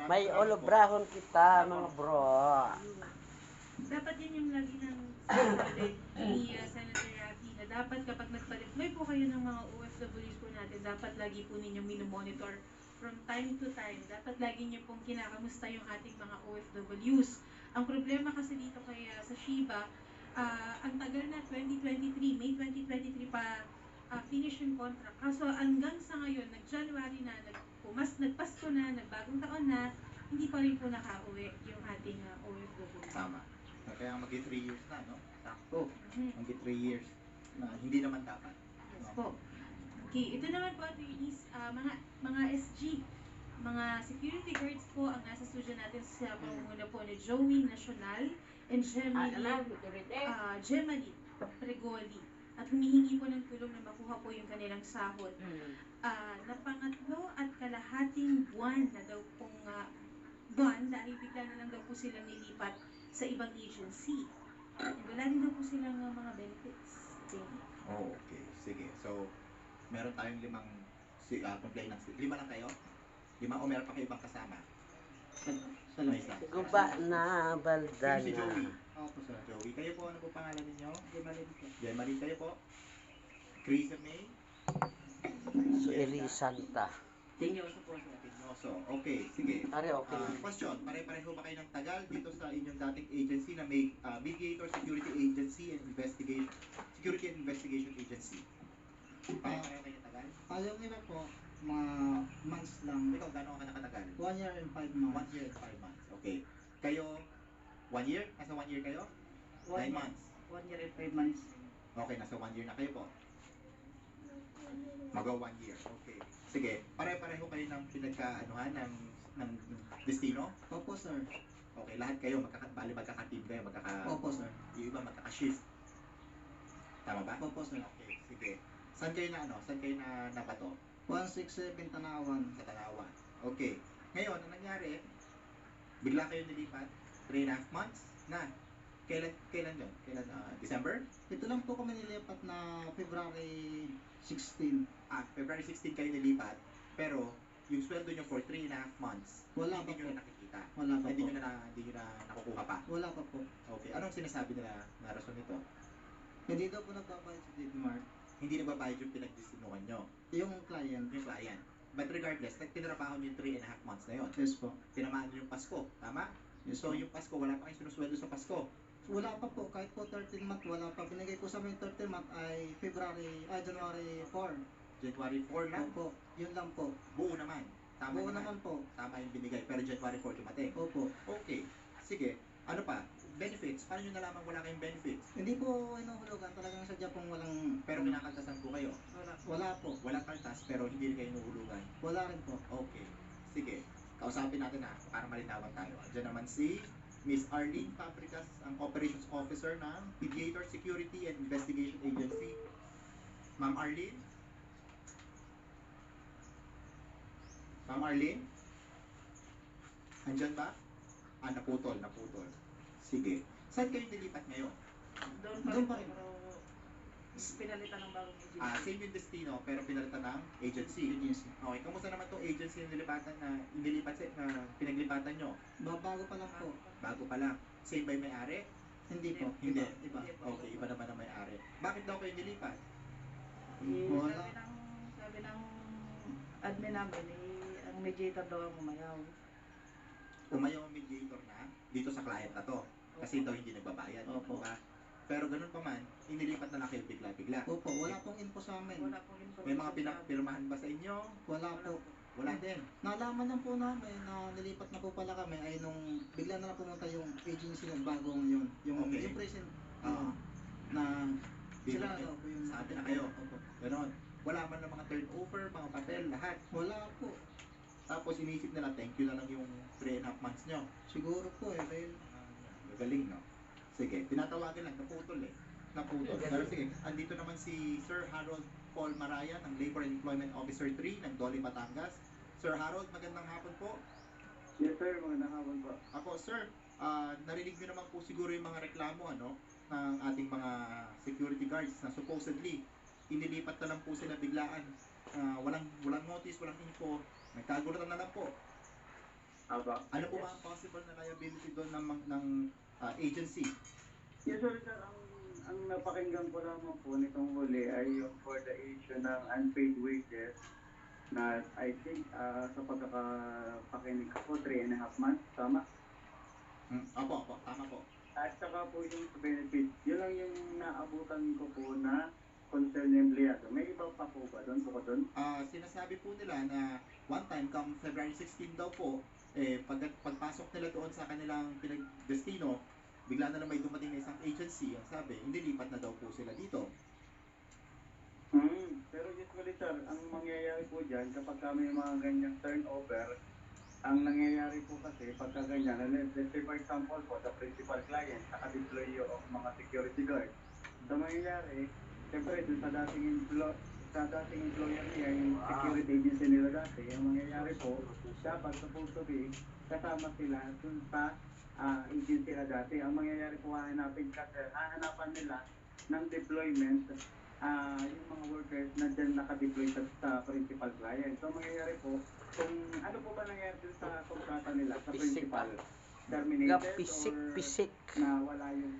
May olobrahon kita, mga bro. Dapat yan yung lagi ng sinasabi ni Senator Rafi na dapat kapag nagpa-deploy po kayo ng mga OFWs po natin, dapat lagi po ninyong minomonitor from time to time. Dapat lagi niyo pong kinakamusta yung ating mga OFWs. Ang problema kasi dito kay sa Shiba, ang tagal na 2023, May 2023 pa finish yung contract. Kaso hanggang sa ngayon, nag-January na, nagpasko na, nagbagong taon na, hindi pa rin po nakauwi yung ating OFW. Tama. Kaya mag 3 years na, no? Sakto. Mag 3 years na hindi naman dapat. Yes po. Okay, ito naman po attorneys, mga SG, mga security guards po ang nasa studio natin sa pamumuno po ni Joey Nacional and Gemaline Pregoli. At humihingi po ng tulong na makuha po yung kanilang sahod. Na pangatlo at kalahating buwan na daw pong buwan dahil bigla na lang daw po silang nilipat sa ibang agency. And wala din daw po silang mga benefits. Okay. Oh, okay. Sige. So, meron tayong 5 complainants. 5 lang kayo? 5 o meron pa kayo ibang kasama? May isa. Guba na, balda Si Joey. na. Opo, sir. Joey. Kayo po, ano po pangalan ninyo? Gemaline po. Gemaline kayo po? Chris May? Sueli Santa. Tinyoso po sir. Tignoso. Okay, sige. Pare, okay. Question, pare-pareho ba kayo ng tagal dito sa inyong dating agency na may Mediator Security Agency and Security and Investigation Agency? Pare-pareho kayo ng tagal? Yung iba po, mga months lang. Ikaw, gano'n ka nakatagal? 1 year and 5 1 months. year and 5 months. Okay. Kayo, 1 year? Nasa 1 year kayo? 9 months. 1 year and 5 months. Okay, nasa 1 year na kayo po. Mag-1 year. Okay. Sige, pare-pareho kayo ng pinagkaanuhan ng destino? Opo sir. Okay, lahat kayo magkaka-team kayo, Opo sir. yung iba magkaka-shift. Tama ba? Opo sir. Okay, sige. Saan kayo na nabato? 167 Tanawan. Sa Tanawan. Okay. Ngayon, ang nangyari, bigla kayo nilipat, 3.5 months na. Kailan yun? December? Ito lang po kami nilipat na February 16. February 16 kayo nilipat, pero yung sweldo nyo for 3.5 months, Wala hindi pa nyo po. na nakikita. Wala pa Hindi po. nyo na nakukuha pa. Wala pa po. Okay. Anong sinasabi nila na rason nito? Hindi daw po nagbabayad si Digmart. Hindi nagbabayad yung pinagdestinuhan nyo, Yung client. yung client. But regardless, tinrabaho nyo yung 3.5 months na yun. Yes po. Tinamaan nyo yung Pasko, tama? Yes So po. yung Pasko, wala pa kayong sinusweldo sa Pasko. Wala pa po. Kahit po 13 month, wala pa. Binigay ko sa amin 13 month ay January 4. January 4 lang, Opo. Yun lang po. buo naman. Tama Buo naman. naman po. Tama yung binigay, pero January 4 dumating. Opo. Okay, sige. Ano pa? Benefits. Paano nyo nalaman wala kayong benefits? Hindi po inuhulugan. Talagang sadya pong walang... Pero kinakaltasan po kayo. Wala po. Walang kaltas, pero hindi rin kayo nuhulugan. Wala rin po. Okay. Sige. Kausapin natin na para malinawan tayo. Diyan naman si Miss Arlene Fabricas, ang Operations Officer ng Mediator Security and Investigation Agency. Ma'am Arlene? Ma'am Arlene? Andyan ba? Naputol. Sige. Saan kayo nilipat ngayon? Doon pa rin. Pinalitan ng bagong agency. Same yung destino, pero pinalitan ng agency. Agency. Okay, kamusta naman itong agency na pinaglipatan nyo? Bago pa lang po. Bago pa lang. Same ba yung may-ari? Hindi po. Hindi. Iba. Okay, iba naman ang may-ari. Bakit daw kayo nilipat? Wala. Sabi ng admin namin, ang mediator daw ang umayaw. Umayaw ang mediator na dito sa client na to. Kasi daw hindi nagbabayad. Opo. Diba? Pero ganun pa man, inilipat na lang kayo bigla-bigla. Opo, wala pong info sa amin. Wala pong information. May mga pinapirmahan ba sa inyo? Wala po. Wala din. Nalaman lang po namin na nilipat na po pala kami ay nung bigla na lang pumunta yung agency na bago ngayon. Yung, Okay. yung present Ah. na Dito sila na kayo. daw po yung... Sabi na kayo. Opo. Ganon. Wala man lang mga turnover, mga papel, lahat. Wala po. Tapos inisip nila, thank you na lang yung 3.5 months nyo. Siguro po eh. Dahil Magaling, no? Sige, tinatawagan lang, naputol eh. Naputol. Pero sige, andito naman si Sir Harold Paul Marayan, ng Labor and Employment Officer 3 ng Doli, Batangas. Sir Harold, magandang hapon po. Yes sir, magandang hapon po. Ako, sir, narinig nyo naman po siguro yung mga reklamo, ano, ng ating mga security guards na supposedly, inilipat na lang po sila biglaan. Walang notice, walang info, nagkagulatan na lang po. Aba. Ano po ba ang possible na liability doon ng agency? Yes, sir, sir. Ang napakinggan ko lamang po nitong huli ay yung for the issue ng unpaid wages na I think sa pagkakapakinig ko 3.5 months, tama? Opo, tama po. At saka po yung sa benefits, yun lang yung naabutan ko po na concern ng empleyado. May iba pa po ba doon? Bukod doon? Sinasabi po nila na one time, come February 16 daw po, pagpasok nila doon sa kanilang pinagdestino, bigla na lang may dumating na isang agency, ang sabi, hindi lipat na daw po sila dito. Pero usually sir, ang mangyayari po dyan kapag may mga ganyang turnover, ang nangyayari po kasi pagka ganyan, let's say for example po, the principal client, naka-deploy yung mga security guard. So mangyayari, siyempre dun sa dating employer niya, yung security agency nila dati, ang mangyayari po, dapat supposed to be, kasama sila dun sa agency na dati. Ang mangyayari po, hahanapan nila ng deployment yung mga workers na dyan nakadeploy sa principal client. So mangyayari po, kung ano po ba nangyayari dun sa kontrata nila sa principal, terminated Pisik-pisik. or na wala yung